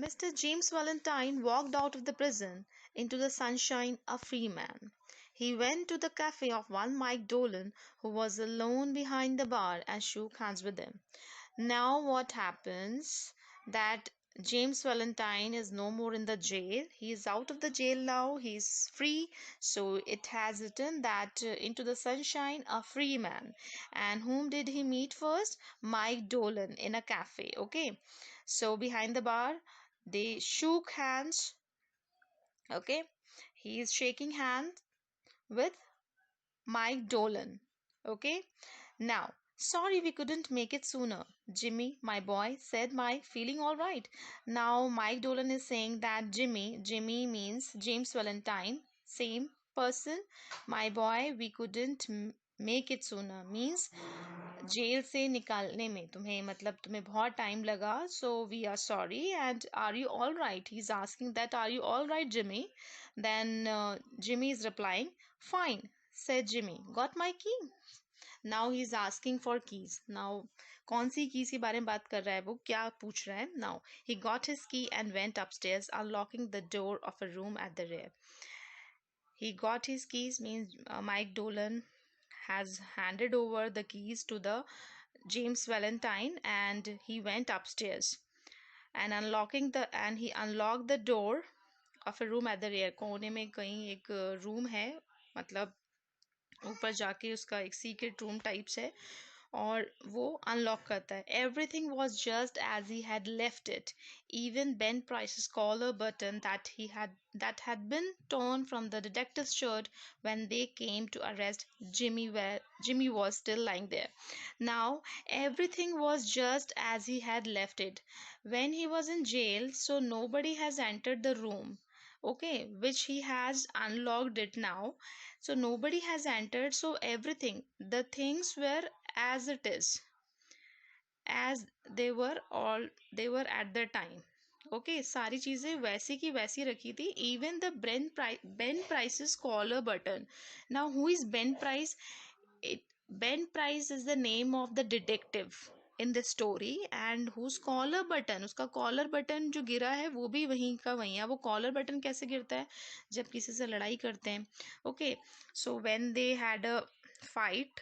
Mr. James Valentine walked out of the prison into the sunshine a free man. He went to the cafe of one Mike Dolan, who was alone behind the bar, and shook hands with him. Now, what happens that James Valentine is no more in the jail. He is out of the jail now. He is free. So it has written that into the sunshine, a free man. And whom did he meet first? Mike Dolan in a cafe. Okay. So behind the bar, they shook hands. Okay. He is shaking hands with Mike Dolan. Okay. Now, sorry we couldn't make it sooner. Jimmy, my boy, said Mike, feeling all right. Now, Mike Dolan is saying that Jimmy means James Valentine, same person. My boy, we couldn't make it sooner means जेल से निकालने में तुम्हें मतलब तुम्हें बहुत time लगा so we are sorry and are you all right he is asking that are you all right Jimmy then Jimmy is replying fine said Jimmy. Got my key? Now he's asking for keys. Now कौन सी keys के बारे में बात कर रहा है वो क्या पूछ रहा है? Now he got his key and went upstairs, unlocking the door of a room at the rear. He got his keys means Mike Dolan has handed over the keys to the James Valentine and he went upstairs and he unlocked the door of a room at the rear. कोने में कहीं एक room है मतलब ऊपर जाके उसका एक सीक्रेट रूम टाइप्स है और वो अनलॉक करता है. Everything was just as he had left it. Even Ben Price's collar button that had been torn from the detective's shirt when they came to arrest Jimmy, where Jimmy was still lying there. Now everything was just as he had left it when he was in jail, so nobody has entered the room, okay, which he has unlocked it now, so nobody has entered, so everything, the things were as it is, as they were at the time. Okay सारी चीजें वैसी की वैसी रखी थी. Even the Ben Price collar button. Now who is Ben Price? Ben Price is the name of the detective in the story and whose collar button, उसका collar button जो गिरा है वो भी वहीं का वहीं है. वो कॉलर बटन कैसे गिरता है? जब किसी से लड़ाई करते हैं. Okay so when they had a fight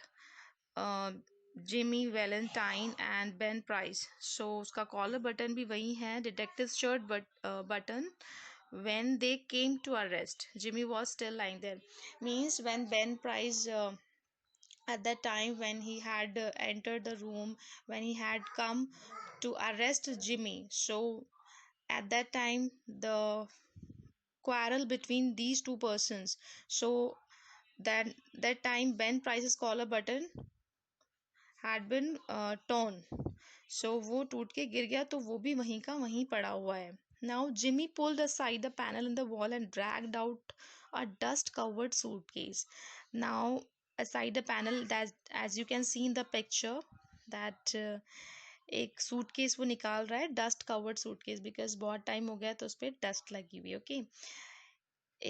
Jimmy Valentine and Ben Price, so उसका कॉलर बटन भी वही है, detective shirt button. When they came to arrest, Jimmy was still lying there. Means when Ben Price at that time when he had entered the room, when he had come to arrest Jimmy, so at that time the quarrel between these two persons, so that time Ben Price's collar button had been torn, so वो टूट के गिर गया तो वो भी वहीं का वहीं पड़ा हुआ है. Now Jimmy pulled aside the panel in the wall and dragged out a dust covered suitcase. Now aside the panel, that as you can see in the picture that एक सूटकेस वो निकाल रहा है, डस्ट कवर्ड सूटकेस, बिकॉज बहुत time हो गया तो उस पर डस्ट लगी हुई. ओके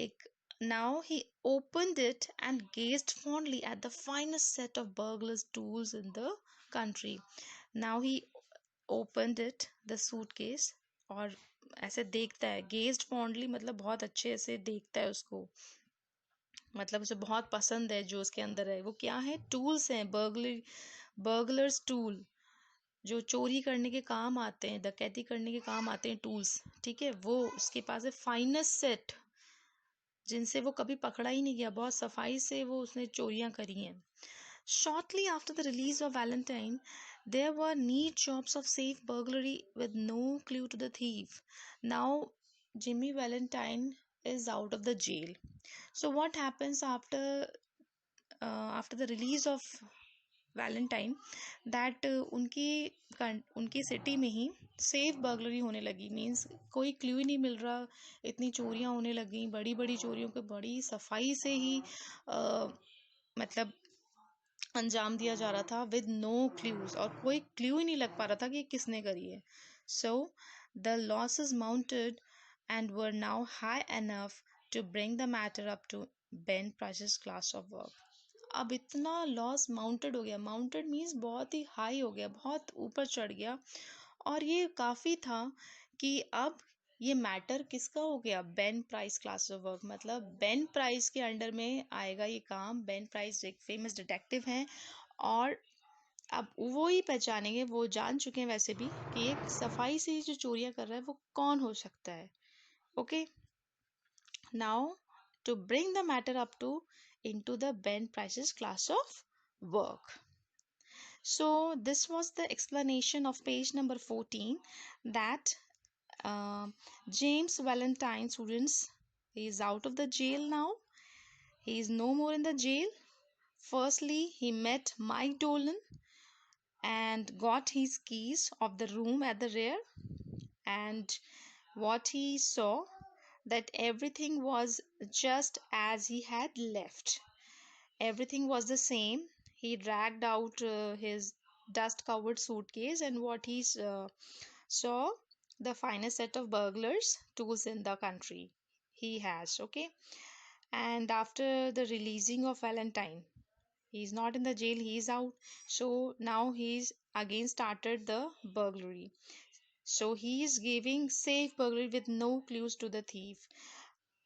एक Now he opened it and gazed fondly at the finest set of burglars' tools in the country. Now he opened it, the suitcase, और ऐसे देखता है. गेज्ड फॉन्डली मतलब बहुत अच्छे से देखता है उसको, मतलब उसे बहुत पसंद है जो उसके अंदर है. वो क्या है? टूल्स हैं, बर्गलर्स टूल, जो चोरी करने के काम आते हैं, डकैती करने के काम आते हैं, टूल्स. ठीक है, वो उसके पास है. फाइनेस्ट सेट, जिनसे वो कभी पकड़ा ही नहीं गया, बहुत सफाई से वो उसने चोरियां करी हैं. Shortly after the release of Valentine, there were neat jobs of safe burglary with no clue to the thief. Now Jimmy Valentine is out of the jail. So what happens after the release of Valentine that उनकी city में ही safe burglary होने लगी. Means कोई clue ही नहीं मिल रहा, इतनी चोरियां होने लगी, बड़ी बड़ी चोरियों को बड़ी सफाई से ही मतलब अंजाम दिया जा रहा था विद नो क्लूज, और कोई क्लू ही नहीं लग पा रहा था कि किसने करी है. So the losses mounted and were now high enough to bring the matter up to Ben Price's class of work. अब इतना लॉस माउंटेड हो गया, माउंटेड मीन्स बहुत ही हाई हो गया, बहुत ऊपर चढ़ गया, और ये काफ़ी था कि अब ये मैटर किसका हो गया? Ben price class of work, मतलब बेन प्राइस के अंडर में आएगा ये काम। बेन प्राइस एक फेमस डिटेक्टिव हैं और अब वो ही पहचानेंगे, वो जान चुके हैं वैसे भी कि एक सफाई से जो चोरियां कर रहा है वो कौन हो सकता है। Okay, now to bring the matter up to into the Ben Price's class of work. So this was the explanation of page number 14 that uh, James Valentine students is out of the jail now. He is no more in the jail. Firstly, he met Mike Dolan and got his keys of the room at the rear, and what he saw that everything was just as he had left. Everything was the same. He dragged out his dust covered suitcase, and what he saw, the finest set of burglars tools in the country he has. Okay, and after the releasing of Valentine, he's not in the jail, he's out. So now he's again started the burglary. So he is giving safe burglary with no clues to the thief.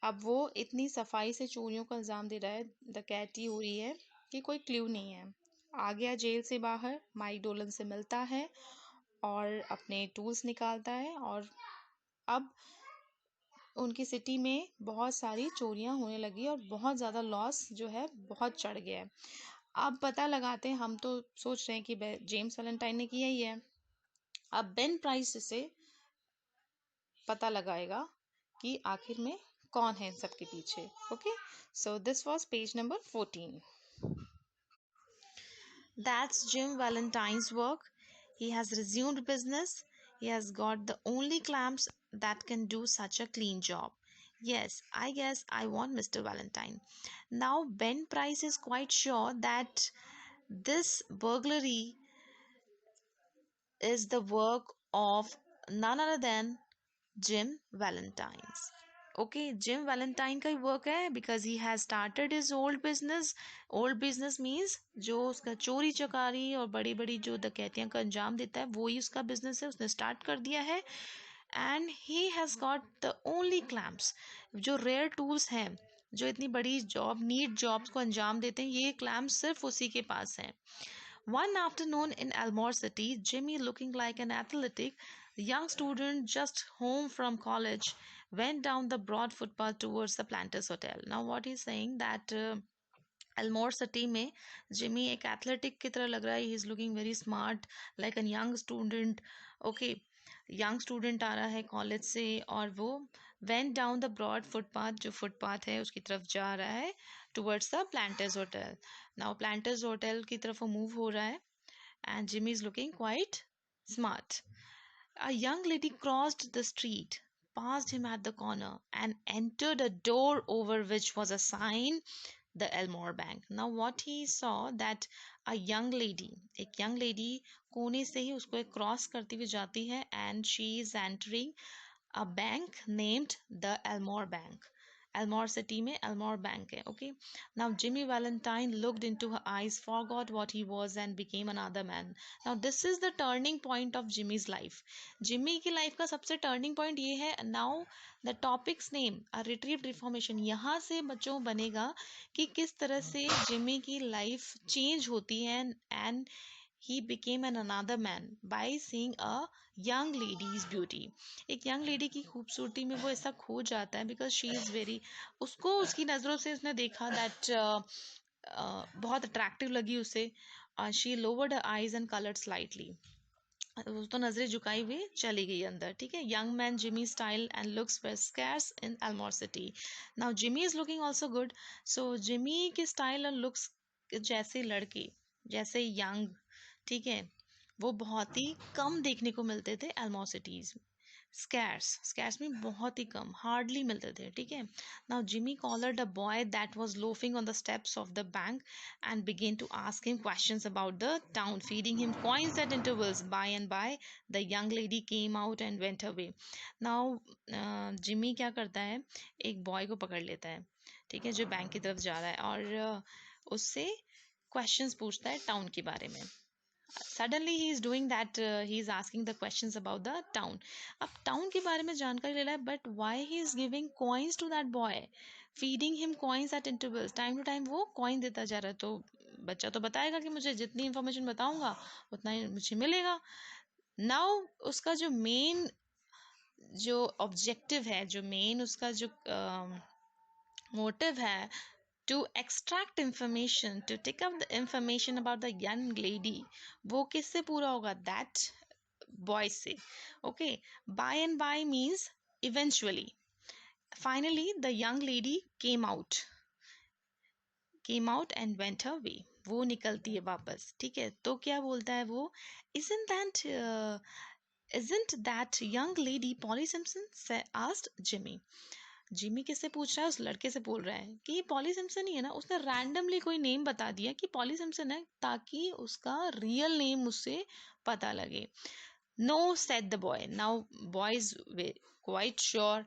अब वो इतनी सफाई से चोरियों का इल्जाम दे रहा है, डकैती हो रही है कि कोई क्ल्यू नहीं है। आ गया जेल से बाहर, माइक डोलन से मिलता है और अपने टूल्स निकालता है, और अब उनकी सिटी में बहुत सारी चोरियां होने लगी और बहुत ज़्यादा लॉस जो है बहुत चढ़ गया है। अब पता लगाते हैं, हम तो सोच रहे हैं कि जेम्स वैलेंटाइन ने किया ही है। अब बेन प्राइस से पता लगाएगा कि आखिर में कौन है इन सबके पीछे। Okay, so this was page number 14। That's Jim Valentine's work. He has resumed business. He has got the only clamps that can do such a clean job. Yes, I guess I want Mr. Valentine. Now, Ben Price is quite sure that this burglary is the work of none other than Jim Valentine's. Okay, Jim Valentine का ही work है, because he has started his old business. Old business means जो उसका चोरी चकारी और बड़ी बड़ी जो डकैतियां का अंजाम देता है वो ही उसका बिजनेस है, उसने स्टार्ट कर दिया है। And he has got the only clamps, जो रेयर टूल्स हैं जो इतनी बड़ी जॉब नीट जॉब्स को अंजाम देते हैं, ये क्लैम्प्स सिर्फ उसी के पास हैं। One afternoon in Elmore City, Jimmy, looking like an athletic young student just home from college, went down the broad footpath towards the Planters Hotel. Now, what he's saying that Elmore city में Jimmy एक athletic की तरह लग रहा है। He is looking very smart like an young student. Okay, young student आ रहा है कॉलेज से और वो went down the broad footpath, जो फुटपाथ है उसकी तरफ जा रहा है towards the planters hotel. Now planters hotel की तरफ वो मूव हो रहा है and Jimmy is looking quite smart. A young lady crossed the street, passed him at the corner, and entered a door over which was a sign, the Elmore Bank. Now what he saw that a young lady, एक young lady कोने से ही उसको एक cross करती हुई जाती है, and she is entering a bank named the Elmore Bank. Elmore City में Elmore Bank है. Okay, now Jimmy Valentine looked into her eyes, forgot what he was and became another man. Now this is the turning point of Jimmy's life. Jimmy की life का सबसे turning point ये है। Now the topics name a retrieved reformation, यहाँ से बच्चों बनेगा कि किस तरह से जिमी की लाइफ चेंज होती है and he became an another man by seeing a young lady's beauty. एक young lady की खूबसूरती में वो ऐसा खो जाता है because she is very, उसको उसकी नज़रों से उसने देखा that बहुत अट्रैक्टिव लगी उसे। she lowered her eyes and colored slightly. वो तो नजरें झुकाई हुई चली गई अंदर। ठीक है, young man Jimmy style and looks were scarce in Elmore city. Now Jimmy is looking also good. So Jimmy के स्टाइल और लुक्स जैसे लड़के, जैसे यंग, ठीक है, वो बहुत ही कम देखने को मिलते थे एल्मोर सिटीज। स्कैर्स, स्कैर्स में बहुत ही कम, हार्डली मिलते थे। ठीक है, now Jimmy collared a boy that was loafing on the steps of the bank and began to ask him questions about the town, feeding him coins at intervals. By and by, the young lady came out and went away. Now, Jimmy क्या करता है, एक boy को पकड़ लेता है, ठीक है, जो बैंक की तरफ जा रहा है, और उससे क्वेश्चंस पूछता है टाउन के बारे में। Suddenly he is doing that, he is asking the questions about the town. अब town के बारे में जानकारी ले रहा है, but why he is giving coins to that boy, feeding him coins at intervals, time to time वो coin देता जा रहा है. तो बच्चा तो बताएगा कि मुझे जितनी information बताऊंगा उतना ही मुझे मिलेगा. Now उसका जो main जो objective है, जो main उसका जो motive है, to extract information, to take up the information about the young lady, वो किससे पूरा होगा? That boy से. Okay, by and by means eventually. Finally the young lady came out and went her way. वो निकलती है वापस. ठीक है, तो क्या बोलता है वो? Isn't that young lady Polly Simpson? Asked Jimmy. Jimmy किससे पूछ रहा है? उस लड़के से बोल रहा है कि ये पॉली सिम्पसन ही है ना. उसने रैंडमली कोई नेम बता दिया कि पॉली सिम्पसन है, ताकि उसका रियल नेम मुझसे पता लगे. No said the boy. Now boy is quite sure.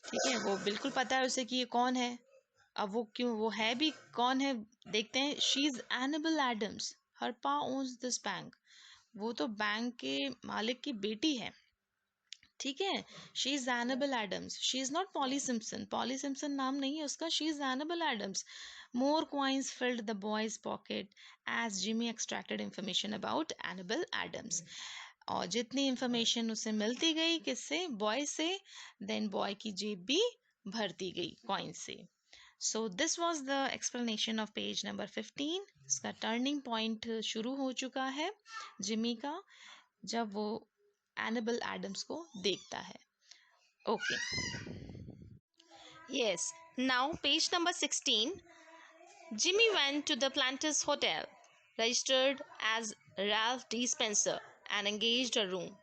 ठीक है, वो बिल्कुल पता है उसे कि ये कौन है. अब वो क्यों, वो है भी कौन है देखते हैं. She is Annabel Adams. Her pa owns this bank. वो तो बैंक के मालिक की बेटी है. ठीक है, she is Annabel Adams. She is not Polly Simpson. Polly Simpson नाम नहीं है उसका. She is Annabel Adams. More coins filled the boy's pocket as Jimmy extracted information about Annabel Adams. और जितनी इंफॉर्मेशन उसे मिलती गई किससे? बॉय से. देन बॉय की जेब भी भरती गई कॉइन से. So this was the explanation of page number 15. इसका टर्निंग पॉइंट शुरू हो चुका है जिमी का, जब वो एनेबल एडम्स को देखता है. Okay, yes. Now page number 16. Jimmy went to the Planters Hotel, registered as Ralph D. Spencer, and engaged a room.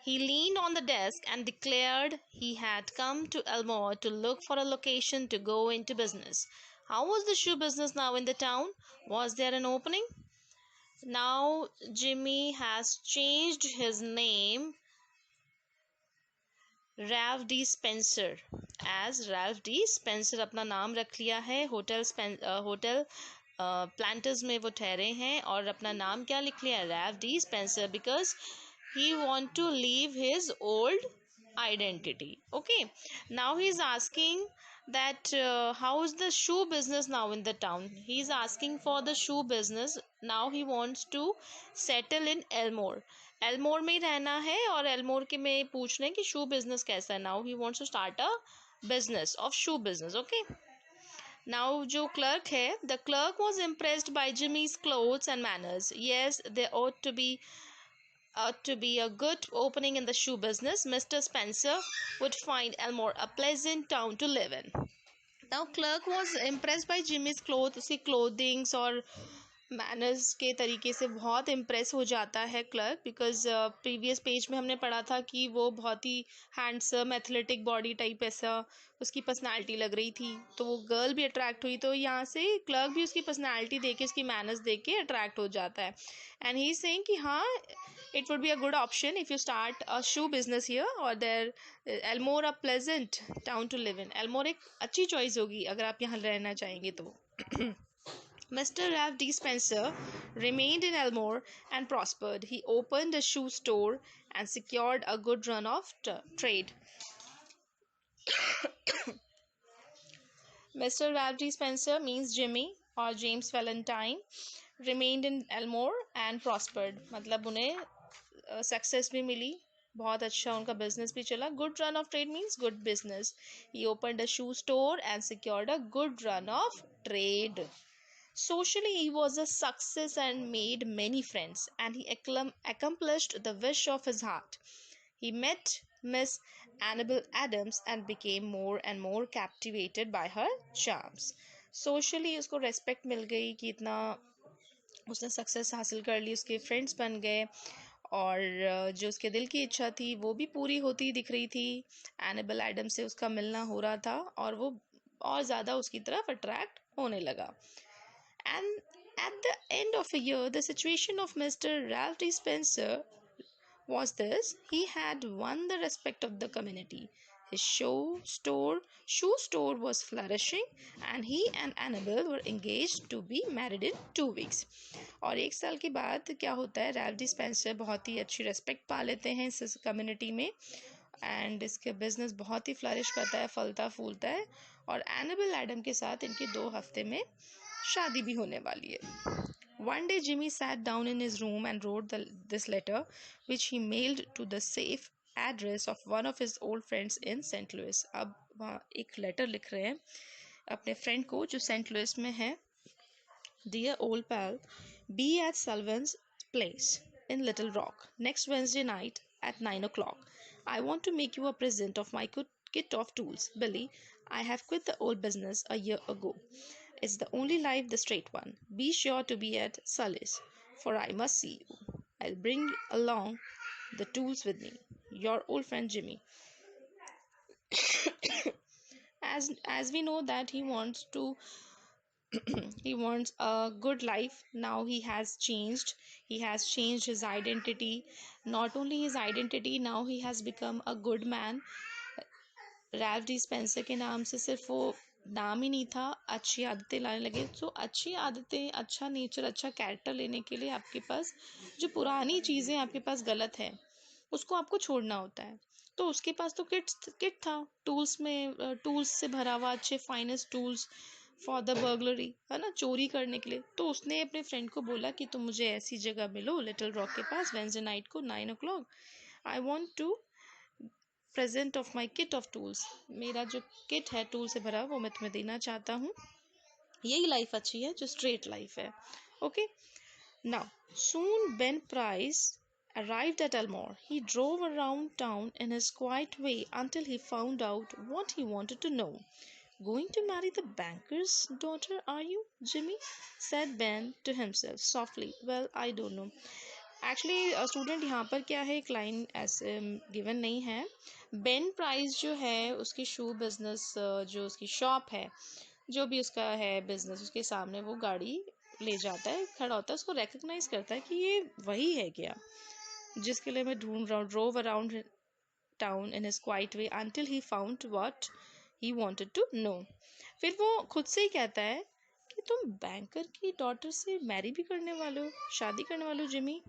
He leaned on the desk and declared he had come to Elmore to look for a location to go into business. How was the shoe business now in the town? Was there an opening? Now Jimmy has changed his name, Ralph D Spencer, as Ralph D Spencer अपना नाम रख लिया है. Hotel planters में वो ठहरे हैं और अपना नाम क्या लिख लिया है? Ralph D Spencer, because he want to leave his old identity. Okay, now he is asking that how is the shoe business now in the town. He is asking for the shoe business. Now he wants to settle in Elmore. Elmore में ही रहना है और Elmore के में पूछ रहे हैं कि शू बिजनेस कैसा है. Now he wants to start a business of shoe business. Okay, now जो क्लर्क है, the clerk was impressed by Jimmy's clothes and manners. Yes, they ought to be a good opening in the shoe business. Mr. Spencer would find Elmore a pleasant town to live in. Now clerk was impressed by Jimmy's clothes, उसकी clothings और manners के तरीके से बहुत impress हो जाता है clerk, because previous page में हमने पढ़ा था कि वो बहुत ही हैंडसम एथलेटिक बॉडी टाइप ऐसा उसकी पर्सनालिटी लग रही थी, तो वो गर्ल भी अट्रैक्ट हुई. तो यहाँ से क्लर्क भी उसकी पर्सनालिटी देख के, उसकी मैनर्स देख के अट्रैक्ट हो जाता है. एंड ही सेइंग कि हाँ, it would be a good option if you start a shoe business here और there Elmore a pleasant town to live in. Elmore एक अच्छी चॉइस होगी अगर आप यहाँ रहना चाहेंगे तो. Mr. Ralph D. Spencer remained in Elmore and prospered. He opened a shoe store and secured a good run of trade. Mr. Ralph D. Spencer means Jimmy or James Valentine remained in Elmore and prospered. मतलब उन्हें success भी मिली, बहुत अच्छा उनका business भी चला. Good run of trade means good business. He opened a shoe store and secured a good run of trade. Socially, he was a success and made many friends, and he accomplished the wish of his heart. He met Miss Annabel Adams and became more and more captivated by her charms. Socially, उसको respect मिल गई कि इतना उसने success हासिल कर ली, उसके friends बन गए और जो उसके दिल की इच्छा थी वो भी पूरी होती दिख रही थी. एनेबल एडम से उसका मिलना हो रहा था और वो और ज़्यादा उसकी तरफ अट्रैक्ट होने लगा. And at the end of a year, the situation of Mr. Ralph D. Spencer was this: he had won the respect of the community. His shoe store was flourishing, and he and Annabel were engaged to be married in 2 weeks. और 1 साल के बाद क्या होता है, Ralph D Spencer बहुत ही अच्छी respect पा लेते हैं इस कम्युनिटी में, एंड इसके बिजनेस बहुत ही फ्लरिश करता है, फलता फूलता है, और एनाबेल एडम के साथ इनकी 2 हफ्ते में शादी भी होने वाली है. One day Jimmy sat down in his room and wrote this letter, which he mailed to the safe address of one of his old friends in St. Louis. अब वहाँ एक लेटर लिख रहे हैं अपने फ्रेंड को जो सेंट लुइस में है. Dear old pal, be at Sullivan's place in Little Rock next Wednesday night at 9 o'clock. I want to make you a present of my kit of tools. Billy, I have quit the old business a year ago. It's the only life, the straight one. Be sure to be at Sully's, for I must see you. I'll bring along the tools with me. Your old friend Jimmy. As we know that he wants a good life. Now he has changed his identity. Not only his identity, now he has become a good man. Ralph D Spencer के नाम से सिर्फ वो नाम ही नहीं था, अच्छी आदतें लाने लगे. तो अच्छी आदतें, अच्छा नेचर, अच्छा कैरेक्टर लेने के लिए आपके पास जो पुरानी चीज़ें आपके पास गलत है उसको आपको छोड़ना होता है. तो उसके पास तो किट था, टूल्स से भरा हुआ, अच्छे finest tools for the burglary, है ना, चोरी करने के लिए. तो उसने अपने फ्रेंड को बोला कि तुम मुझे ऐसी जगह मिलो लिटिल रॉक के पास वेंसडे नाइट को 9 o'clock. I want to present of my kit of tools. मेरा जो किट है टूल से भरा वो मैं तुम्हें देना चाहता हूँ. यही लाइफ अच्छी है जो स्ट्रेट लाइफ है. Okay. Now soon Ben price arrived at Elmore. He drove around town in his quiet way until he found out what he wanted to know. Going to marry the banker's daughter, are you, Jimmy? Said Ben to himself softly. Well, I don't know. Actually student यहाँ पर क्या है, एक line ऐसे given नहीं है. Ben price जो है उसकी शू बिजनेस, जो उसकी शॉप है, जो भी उसका है बिजनेस, उसके सामने वो गाड़ी ले जाता है, खड़ा होता है, उसको रिकग्नाइज करता है कि ये वही है क्या जिसके लिए मैं ढूंढ रहा हूँ. Drove around town in his quite way until he found what he wanted to know. फिर वो खुद से ही कहता है कि तुम बैंकर की डॉटर से मैरी भी करने वाले हो, शादी करने वाले हो जिमी.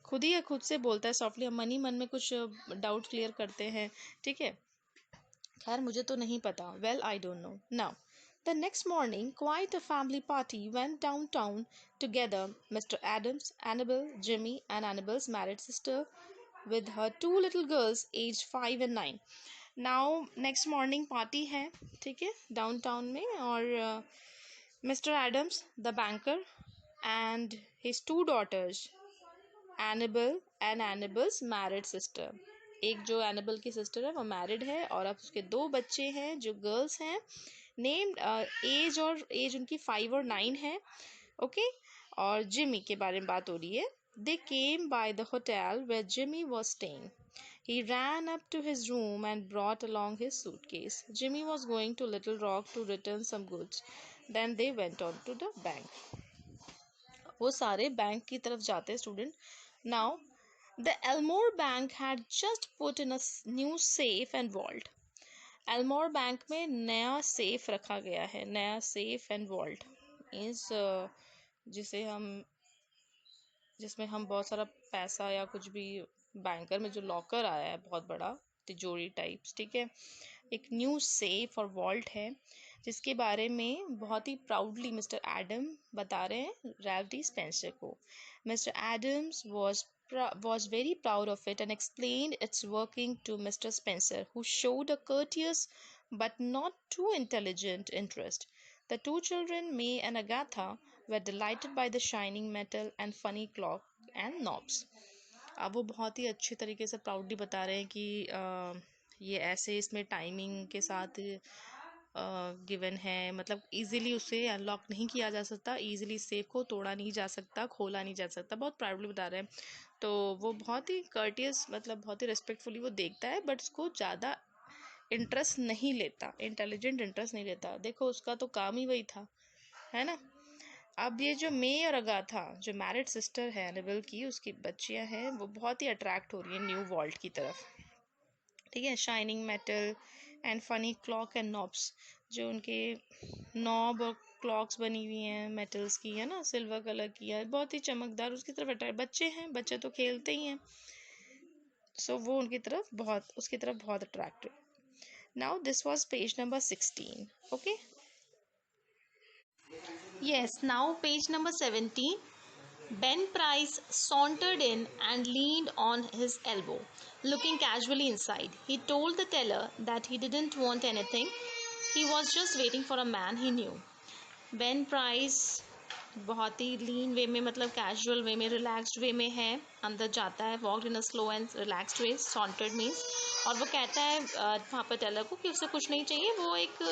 खुद से बोलता है सॉफ्टली. हम मन ही मन में कुछ डाउट क्लियर करते हैं. ठीक है, खैर मुझे तो नहीं पता. Well, I don't no. Now the next morning, quite a family party went downtown together. Mr. Adams, Annabel, Jimmy, and Annabel's married sister with her 2 little girls aged 5 and 9. Now, next morning party है, ठीक है, downtown में. और Mr. Adams, the banker, and his 2 daughters, Annabel and Annabel's married sister. एक जो enable की sister है वो मैरिड है, और अब उसके 2 बच्चे हैं जो गर्ल्स हैं. नेम्ड एज उनकी 5 और 9 है. ओके. और जिमी के बारे में बात हो रही है. They came by the hotel where Jimmy was staying. He ran up to his room and brought along his suitcase. Jimmy was going to Little Rock to return some goods. Then they went on to the bank. वो सारे bank की तरफ जाते हैं student. Now the Elmore Bank had just put in a new safe and vault. Elmore Bank में नया safe रखा गया है. नया सेफ एंड वॉल्ट मीन्स जिसमें हम बहुत सारा पैसा या कुछ भी, बैंकर में जो लॉकर आया है बहुत बड़ा तिजोरी टाइप्स, ठीक है, एक न्यू सेफ और वॉल्ट है जिसके बारे में बहुत ही प्राउडली मिस्टर एडम बता रहे हैं रैल्फ डी स्पेंसर को. Mister Adams was very proud of it and explained its working to Mr. Spencer, who showed a courteous but not too intelligent interest. The 2 children, May and Agatha, were delighted by the shining metal and funny clock and knobs. अब वो बहुत ही अच्छे तरीके से proudly बता रहे हैं कि ये ऐसे इसमें टाइमिंग के साथ गिवन है, मतलब इजीली उसे अनलॉक नहीं किया जा सकता, इजीली सेफ को तोड़ा नहीं जा सकता, खोला नहीं जा सकता. बहुत प्राउडली बता रहे हैं. तो वो बहुत ही कर्टियस, मतलब बहुत ही रिस्पेक्टफुली वो देखता है, बट उसको ज़्यादा इंटरेस्ट नहीं लेता, इंटेलिजेंट इंटरेस्ट नहीं लेता. देखो उसका तो काम ही वही था, है ना. अब ये जो मे और अगाथा जो मैरिड सिस्टर है एनाबेल की, उसकी बच्चियां हैं, वो बहुत ही अट्रैक्ट हो रही है न्यू वॉल्ट की तरफ. ठीक है, shining metal and funny clock and knobs, जो उनके नॉब और क्लॉक्स बनी हुई हैं मेटल्स की, है ना, सिल्वर कलर की है, बहुत ही चमकदार, उसकी तरफ अट्रैक्ट, बच्चे हैं, बच्चे तो खेलते ही हैं, सो वो उनकी तरफ बहुत, उसकी तरफ बहुत attracted. Now this was page number 16. Okay, yes, now page number 17. Ben Price sauntered in and leaned on his elbow, looking casually inside. He told the teller that he didn't want anything. He was just waiting for a man he knew. Ben Price बहुत ही लीन वे में, मतलब casual way में, relaxed way में है, अंदर जाता है, walked in a slow and relaxed way, sauntered means, और वो कहता है वहाँ पर टेलर को कि उसे कुछ नहीं चाहिए, वो एक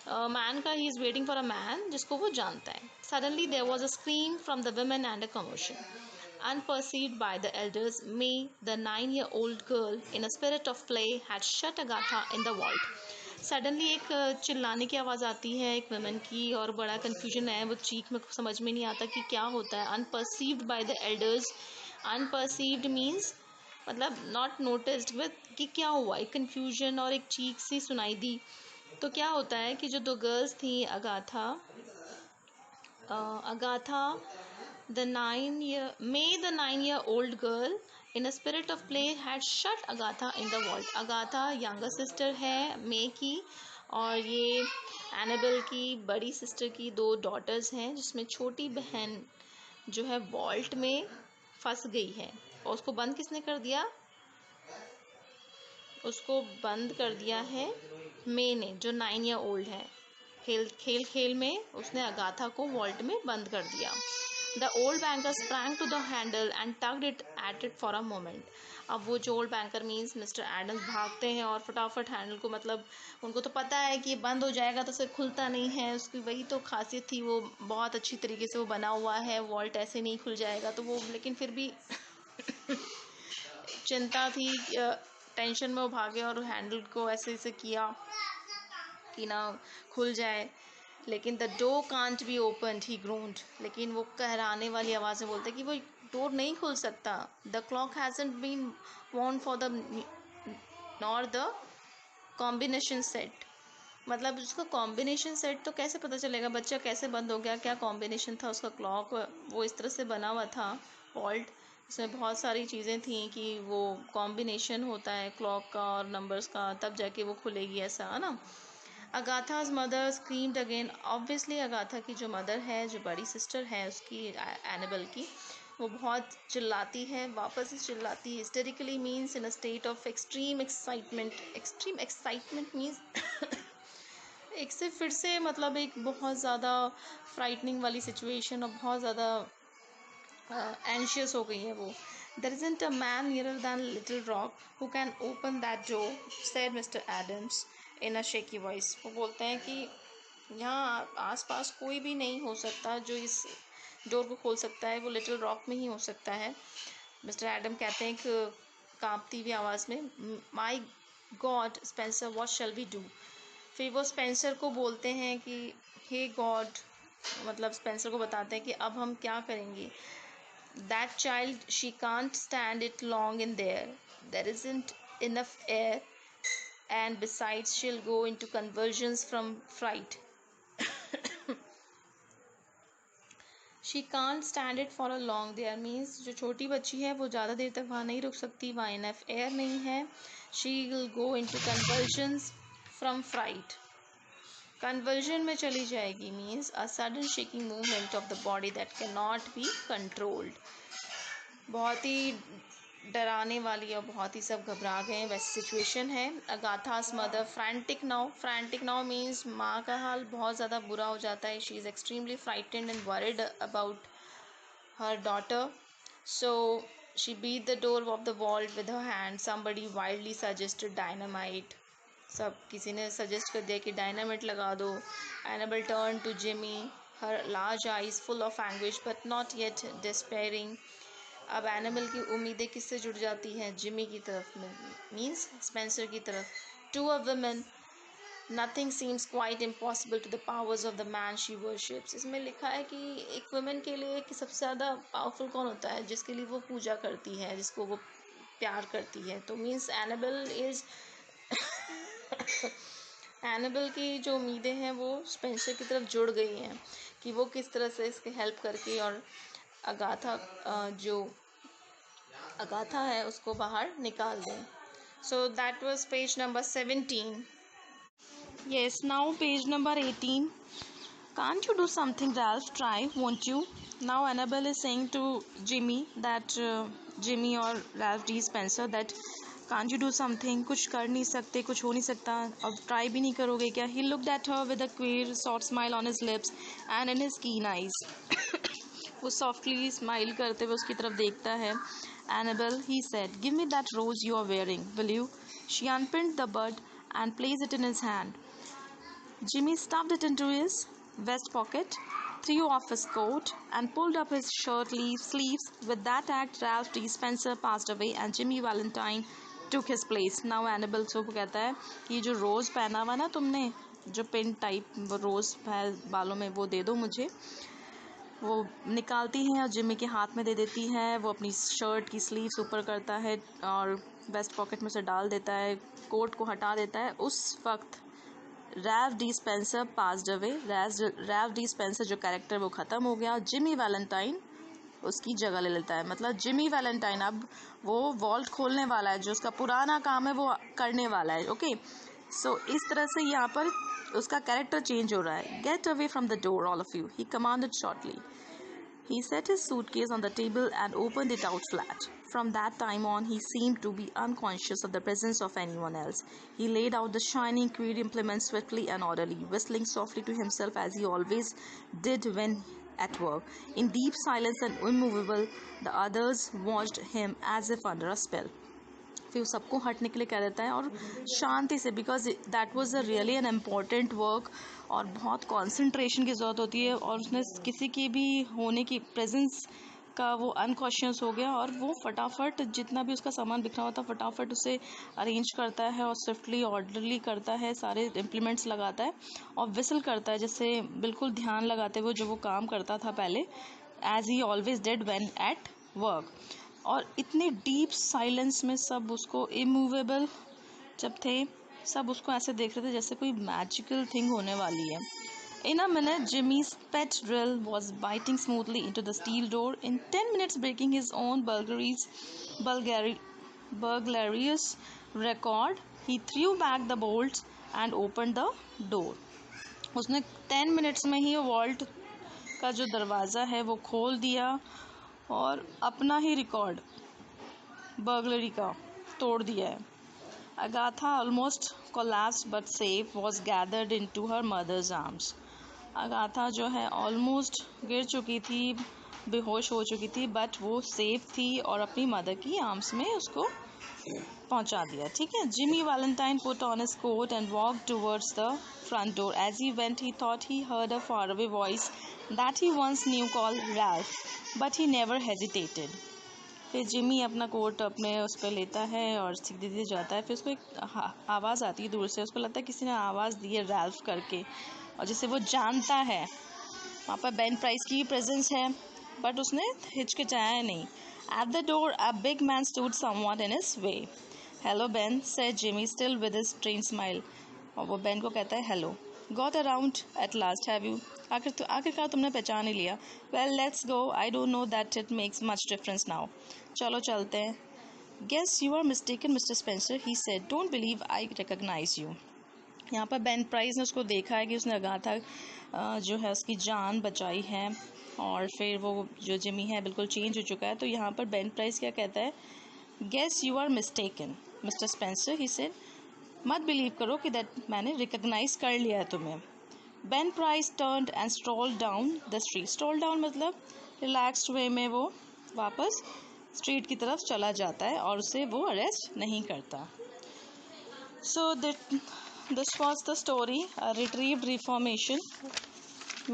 मैन का, he is waiting for a man जिसको वो जानता है. Suddenly there was a scream from the women and a commotion. Unperceived by the elders, May, the 9-year-old girl, in a spirit of play, had shut Agatha in the vault. Suddenly एक चिल्लाने की आवाज़ आती है एक women की, और बड़ा कन्फ्यूजन है, वो चीख में समझ में नहीं आता कि क्या होता है. अनपर्सीव्ड बाय द एल्डर्स, अनपर्सीव्ड मीन्स मतलब नॉट नोटिस्ड विद, कि क्या हुआ, एक कन्फ्यूजन और एक चीख सी सुनाई दी. तो क्या होता है कि जो दो गर्ल्स थी, Agatha the 9-year-old girl in a spirit of play had shut Agatha in the vault. Agatha younger sister है मे की, और ये एनाबेल की बड़ी सिस्टर की दो डॉटर्स हैं, जिसमें छोटी बहन जो है वॉल्ट में फंस गई है, और उसको बंद किसने कर दिया, उसको बंद कर दिया है मे ने, जो 9 ईयर ओल्ड है. खेल खेल खेल में उसने अगाथा को वॉल्ट में बंद कर दिया. The old banker sprang to the handle and tugged it at it for a moment. अब वो जो old banker means mister Adams भागते हैं और फटाफट हैंडल को, मतलब उनको तो पता है कि बंद हो जाएगा तो उसे खुलता नहीं है, उसकी वही तो खासियत थी, वो बहुत अच्छी तरीके से वो बना हुआ है, वॉल्ट ऐसे नहीं खुल जाएगा, तो वो लेकिन फिर भी चिंता थी, टेंशन में वो भागे और हैंडल को ऐसे ऐसे किया कि ना खुल जाए. लेकिन the door can't be open, ही ग्रोन्ड. लेकिन वो कहराने वाली आवाज़ में बोलते कि वो डोर नहीं खुल सकता. The clock hasn't been worn for the nor the combination set. मतलब उसका कॉम्बिनेशन सेट तो कैसे पता चलेगा, बच्चा कैसे बंद हो गया, क्या कॉम्बिनेशन था उसका, क्लॉक वो इस तरह से बना हुआ था वॉल्ट, इसमें बहुत सारी चीज़ें थी कि वो कॉम्बिनेशन होता है क्लॉक का और नंबर्स का, तब जाके वो खुलेगी, ऐसा है ना. Agatha's mother screamed again. Obviously Agatha की जो मदर है, जो बड़ी सिस्टर है उसकी, एनाबेल की, वो बहुत चिल्लाती है, वापस से चिल्लाती है. हिस्टेरिकली means in a state of extreme excitement. Extreme excitement means एक से फिर से, मतलब एक बहुत ज़्यादा फ्राइटनिंग वाली सिचुएशन, और बहुत ज़्यादा एंशियस हो गई है वो. There isn't a man nearer than Little Rock who can open that door, said mister Adams in a shaky voice. वो बोलते हैं कि यहाँ आसपास कोई भी नहीं हो सकता जो इस डोर को खोल सकता है, वो लिटिल रॉक में ही हो सकता है. मिस्टर एडम कहते हैं कि कांपती हुई आवाज़ में, my God Spencer, what shall we do. फिर वो स्पेंसर को बोलते हैं कि हे गॉड, मतलब स्पेंसर को बताते हैं कि अब हम क्या करेंगे. That child, she can't stand it long in there isn't enough air, and besides she'll go into convulsions from fright. She can't stand it for a long there means जो छोटी बच्ची है वो ज़्यादा देर तक वहाँ नहीं रुक सकती, वहाँ इनफ एयर नहीं है. She will go into convergence from fright. Convergence में चली जाएगी means a sudden shaking movement of the body that can not be controlled. बहुत ही डराने वाली और बहुत ही सब घबरा गए वैसी सिचुएशन है. Agatha's mother frantic now. Frantic now means माँ का हाल बहुत ज़्यादा बुरा हो जाता है. She is extremely frightened and worried about her daughter. So she beat the door of the vault with her hand. Somebody wildly suggested dynamite. सब किसी ने सजेस्ट कर दिया कि डायनामाइट लगा दो. Annabel turn to Jimmy, her large eyes full of anguish but not yet despairing. अब एनाबेल की उम्मीदें किससे जुड़ जाती हैं, जिमी की तरफ में, मीन्स स्पेंसर की तरफ. To a woman nothing seems quite impossible to the powers of the man she worships. इसमें लिखा है कि एक वुमेन के लिए कि सबसे ज़्यादा पावरफुल कौन होता है, जिसके लिए वो पूजा करती है, जिसको वो प्यार करती है। तो मीन्स एनाबेल की जो उम्मीदें हैं वो स्पेंसर की तरफ जुड़ गई हैं कि वो किस तरह से इसकी हेल्प करके और अगाथा जो अगाथा है उसको बाहर निकाल दें। So that was page number 17. Yes, now page number 18. Can't you do something, Ralph? Try, won't you? Now Annabelle is saying to Jimmy that Jimmy or Ralph D. Spencer that can't you do something? कुछ कर नहीं सकते, कुछ हो नहीं सकता, अब try भी नहीं करोगे क्या? He looked at her with a queer, soft smile on his lips and in his keen eyes. वो softly smile करते हुए उसकी तरफ देखता है. Annabelle, he said, give me that rose you are wearing, will you? She unpinned the bud and placed it in his hand. Jimmy stuffed it into his vest pocket, threw off his coat, and pulled up his shirt sleeves. With that act, Ralph D. Spencer passed away, and Jimmy Valentine took his place. Now Annabelle को कहता है कि ये जो रोज़ पहना हुआ ना तुमने, जो पिन टाइप रोज़ है बालों में, वो दे दो मुझे. वो निकालती है और जिमी के हाथ में दे देती है. वो अपनी शर्ट की स्लीव्स ऊपर करता है और वेस्ट पॉकेट में से डाल देता है, कोट को हटा देता है. उस वक्त Ralph D Spencer passed away. Ralph D Spencer जो कैरेक्टर वो ख़त्म हो गया और जिमी वैलेंटाइन उसकी जगह ले लेता है. मतलब जिमी वैलेंटाइन अब वो वॉल्ट खोलने वाला है, जो उसका पुराना काम है वो करने वाला है. ओके, सो इस तरह से यहाँ पर उसका कैरेक्टर चेंज हो रहा है. Get away from the door all of you, he commanded shortly. He set his suitcase on the table and opened it out flat. From that time on, he seemed to be unconscious of the presence of anyone else. He laid out the shining queer implement swiftly and orderly, whistling softly to himself as he always did when at work. In deep silence and immovable, the others watched him as if under a spell. फिर सबको हटने के लिए कह देता है और शांति से, because that was a really an important work और बहुत कंसंट्रेशन की ज़रूरत होती है. और उसने किसी की भी होने की प्रेजेंस का वो अनकॉन्शियस हो गया और वो फटाफट जितना भी उसका सामान बिखरा हुआ था फटाफट उसे अरेंज करता है और स्विफ्टली ऑर्डरली करता है, सारे इम्प्लीमेंट्स लगाता है और विसल करता है, जैसे बिल्कुल ध्यान लगाते हुए जो वो काम करता था पहले, as he always did when at work. और इतने डीप साइलेंस में सब उसको इमूवेबल जब थे, सब उसको ऐसे देख रहे थे जैसे कोई मैजिकल थिंग होने वाली है. In a minute, Jimmy's pet drill was biting smoothly into the steel door. In 10 minutes, breaking his own burglarious record, he threw back the bolts and opened the door. उसने 10 minutes में ही vault का जो दरवाज़ा है वो खोल दिया और अपना ही रिकॉर्ड बर्गलरी का तोड़ दिया है. Agatha, almost collapsed but safe, was gathered into her mother's arms. Agatha जो है ऑलमोस्ट गिर चुकी थी, बेहोश हो चुकी थी, बट वो सेफ थी और अपनी मदर की आर्म्स में उसको पहुंचा दिया. ठीक है. Jimmy Valentine put on his coat and walk towards the front door. As he went he thought he heard a far away voice that he once knew called Ralph, but he never hesitated. फिर Jimmy अपना coat अपने उस पर लेता है और सीधे सीधे जाता है. फिर उसको एक आवाज़ आती है दूर से, उसको लगता है किसी ने आवाज़ दी है रैल्फ करके, और जिसे वो जानता है. वहाँ पर बेन प्राइस की प्रेजेंस है बट उसने हिचकिचाया नहीं. At the door a big man stood somewhat in his way. Hello Ben, said Jimmy still with his strain smile. और वो बेन को कहता है hello. Got around at last have you, आखिरकार तुमने पहचान ही लिया. Well let's go, I don't know that it makes much difference now. चलो चलते हैं. Guess you are mistaken mister Spencer, he said, don't believe I recognise you. यहाँ पर बेन प्राइस ने उसको देखा है कि उसने अगाथा जो है उसकी जान बचाई है और फिर वो जो जिमी है बिल्कुल चेंज हो चुका है. तो यहाँ पर बेन प्राइस क्या कहता है, guess you are mistaken mister Spencer, he said, मत बिलीव करो कि दैट मैंने रिकॉग्नाइज कर लिया है तुम्हें. Ben Price turned and strolled down the street. Stroll down मतलब रिलैक्स्ड वे में वो वापस स्ट्रीट की तरफ चला जाता है और उसे वो अरेस्ट नहीं करता. सो this was the story. A retrieved reformation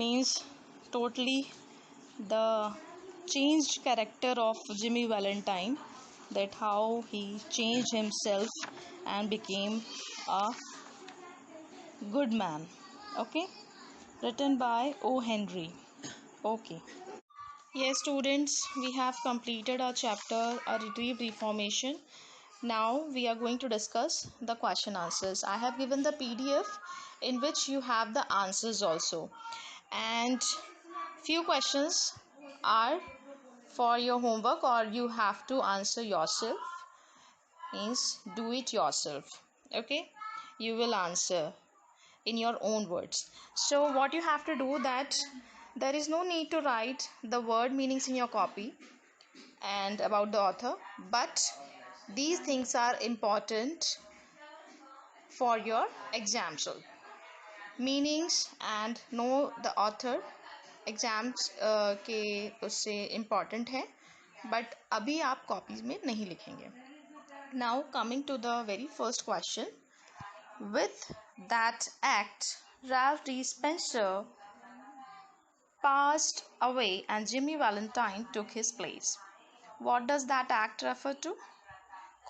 means totally the changed character of Jimmy Valentine, that how he changed himself and became a good man. Okay, written by O. Henry. Okay. Yes, students, we have completed our chapter, a retrieve reformation. Now we are going to discuss the question answers. I have given the PDF in which you have the answers also. And few questions are for your homework or you have to answer yourself. Means do it yourself. Okay? You will answer in your own words. So what you have to do that there is no need to write the word meanings in your copy and about the author, but these things are important for your exam. So meanings and know the author exams के उससे important है but अभी आप copies में नहीं लिखेंगे. Now coming to the very first question. With that act Ralph D. Spencer passed away and Jimmy Valentine took his place. What does that act refer to?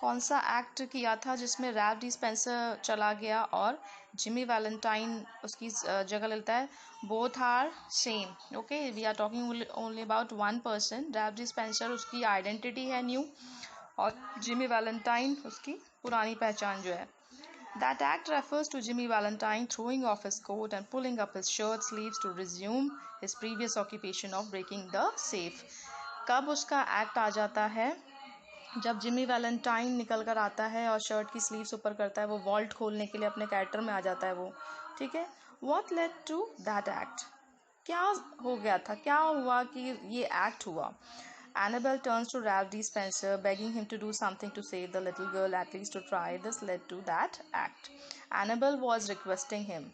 कौन सा एक्ट किया था जिसमें रैल्फ डी स्पेंसर चला गया और Jimmy Valentine उसकी जगह लेता है. Both are same. Okay, we are talking only about one person. Ralph D Spencer उसकी आइडेंटिटी है न्यू और जिमी वैलेंटाइन उसकी पुरानी पहचान जो है. That act refers to Jimmy Valentine throwing off his coat and pulling up his shirt sleeves to resume his previous occupation of breaking the safe. कब उसका एक्ट आ जाता है? जब जिमी वैलेंटाइन निकल कर आता है और शर्ट की स्लीव्स ऊपर करता है, वो वॉल्ट खोलने के लिए अपने कैरेक्टर में आ जाता है वो. ठीक है. What led to that act? क्या हो गया था, क्या हुआ कि ये एक्ट हुआ? Annabelle turns to Ralph D. Spencer, begging him to do something to save the little girl, at least to try. This led to that act. Annabelle was requesting him,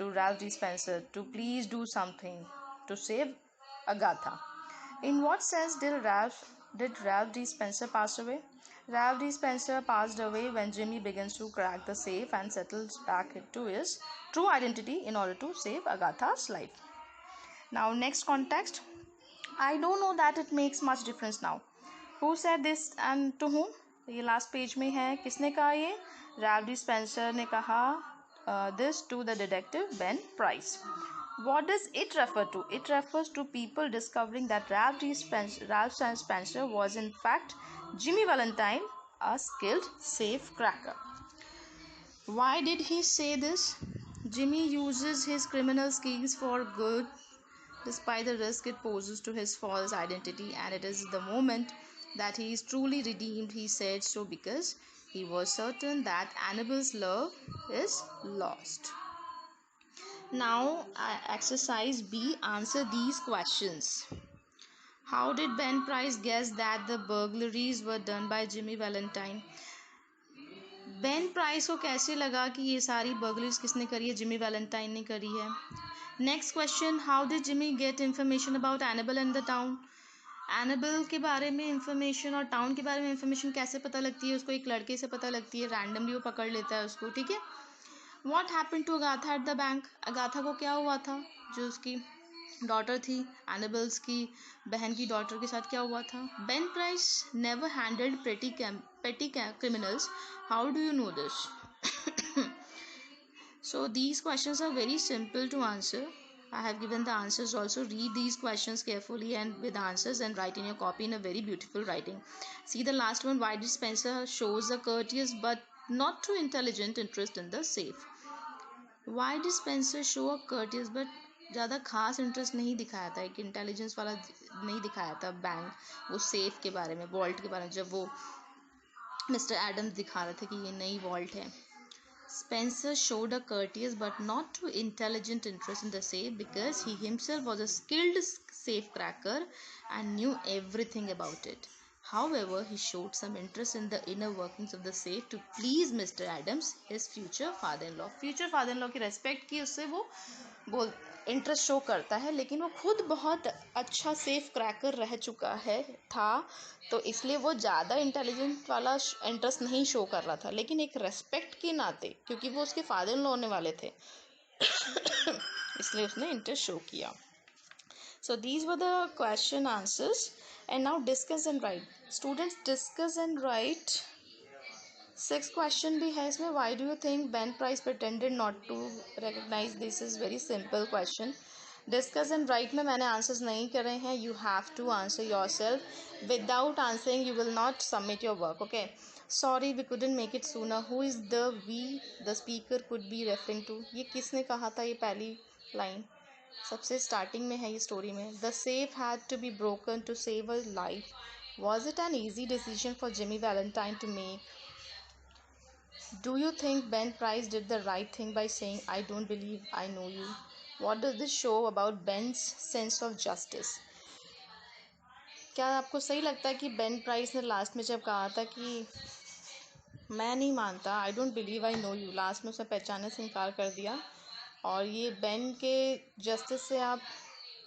to Ralph D. Spencer, to please do something to save Agatha. In what sense did Ralph D. Spencer pass away? Ralph D. Spencer passed away when Jimmy begins to crack the safe and settles back into his true identity in order to save Agatha's life. Now, next context. I don't know that it makes much difference now. Who said this and to whom? ये last page में है. किसने कहा ये? Ralph D Spencer ने कहा this to the detective Ben Price. What does it refer to? It refers to people discovering that Ralph Spencer was in fact Jimmy Valentine, a skilled safe cracker. Why did he say this? Jimmy uses his criminal skills for good despite the risk it poses to his false identity, and it is the moment that he is truly redeemed. He said so because he was certain that Annabelle's love is lost. Now, exercise B. Answer these questions. How did Ben Price guess that the burglaries were done by Jimmy Valentine? Ben price को कैसे लगा कि ये सारी बर्गलरीज किसने करी है? Jimmy Valentine ने करी है. Next question. How did Jimmy get information about Annabel and the town? Annabel के बारे में इंफॉर्मेशन और टाउन के बारे में इंफॉर्मेशन कैसे पता लगती है? उसको एक लड़के से पता लगती है, रैंडमली वो पकड़ लेता है उसको. ठीक है. What happened to Agatha at the bank? Agatha को क्या हुआ था? जो उसकी डॉटर थी, एनाबेल्स की बहन की डॉटर के साथ क्या हुआ था? Ben price never handled petty criminals. How do you know this? So these questions are very simple to answer. I have given the answers also. Read these questions carefully and with answers and write in your copy in a very beautiful writing. See the last one. Why did Spencer shows a courteous but not too intelligent interest in the safe? Why did Spencer show a courteous but ज़्यादा खास interest नहीं दिखाया था, एक intelligence वाला नहीं दिखाया था बैंक वो सेफ के बारे में, वॉल्ट के बारे में, जब वो मिस्टर एडम्स दिखा रहे थे कि ये नई वॉल्ट है. Spencer showed a courteous but not too intelligent interest in the safe because he himself was a skilled safe cracker and knew everything about it. However, he showed some interest in the inner workings of the safe to please Mr. Adams, his future father-in-law. Future father-in-law की respect की उससे वो बोल interest show करता है, लेकिन वो खुद बहुत अच्छा सेफ क्रैकर रह चुका है था, तो इसलिए वो ज़्यादा इंटेलिजेंट वाला इंटरेस्ट नहीं शो कर रहा था, लेकिन एक रेस्पेक्ट के नाते क्योंकि वो उसके फादर इन लॉ होने वाले थे इसलिए उसने इंटरेस्ट शो किया. So these were the question answers and now discuss and write. Students, discuss and write. 6th question भी है इसमें. Why do you think Ben Price pretended not to recognize? This is very simple question. Discuss and write में मैंने answers नहीं करे हैं. You have to answer yourself. Without answering you will not submit your work. Okay. Sorry we couldn't make it sooner. Who is the we the speaker could be referring to. ये किसने कहा था? ये पहली line सबसे starting में है ये स्टोरी में. The safe had to be broken to save a life. Was it an easy decision for Jimmy Valentine to make? Do you think Ben Price did the right thing by saying, I don't believe I know you? What does this show about Ben's sense of justice? क्या आपको सही लगता है कि Ben price ने last में जब कहा था कि मैं नहीं मानता, I don't believe I know you, last में उसने पहचानने से इनकार कर दिया, और ये बेन के जस्टिस से आप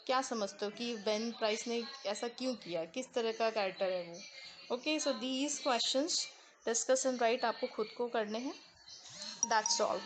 क्या समझते हो कि बेन प्राइस ने ऐसा क्यों किया, किस तरह का कैरेक्टर है वो? Okay, so these questions discuss and right आपको खुद को करने हैं. That's all.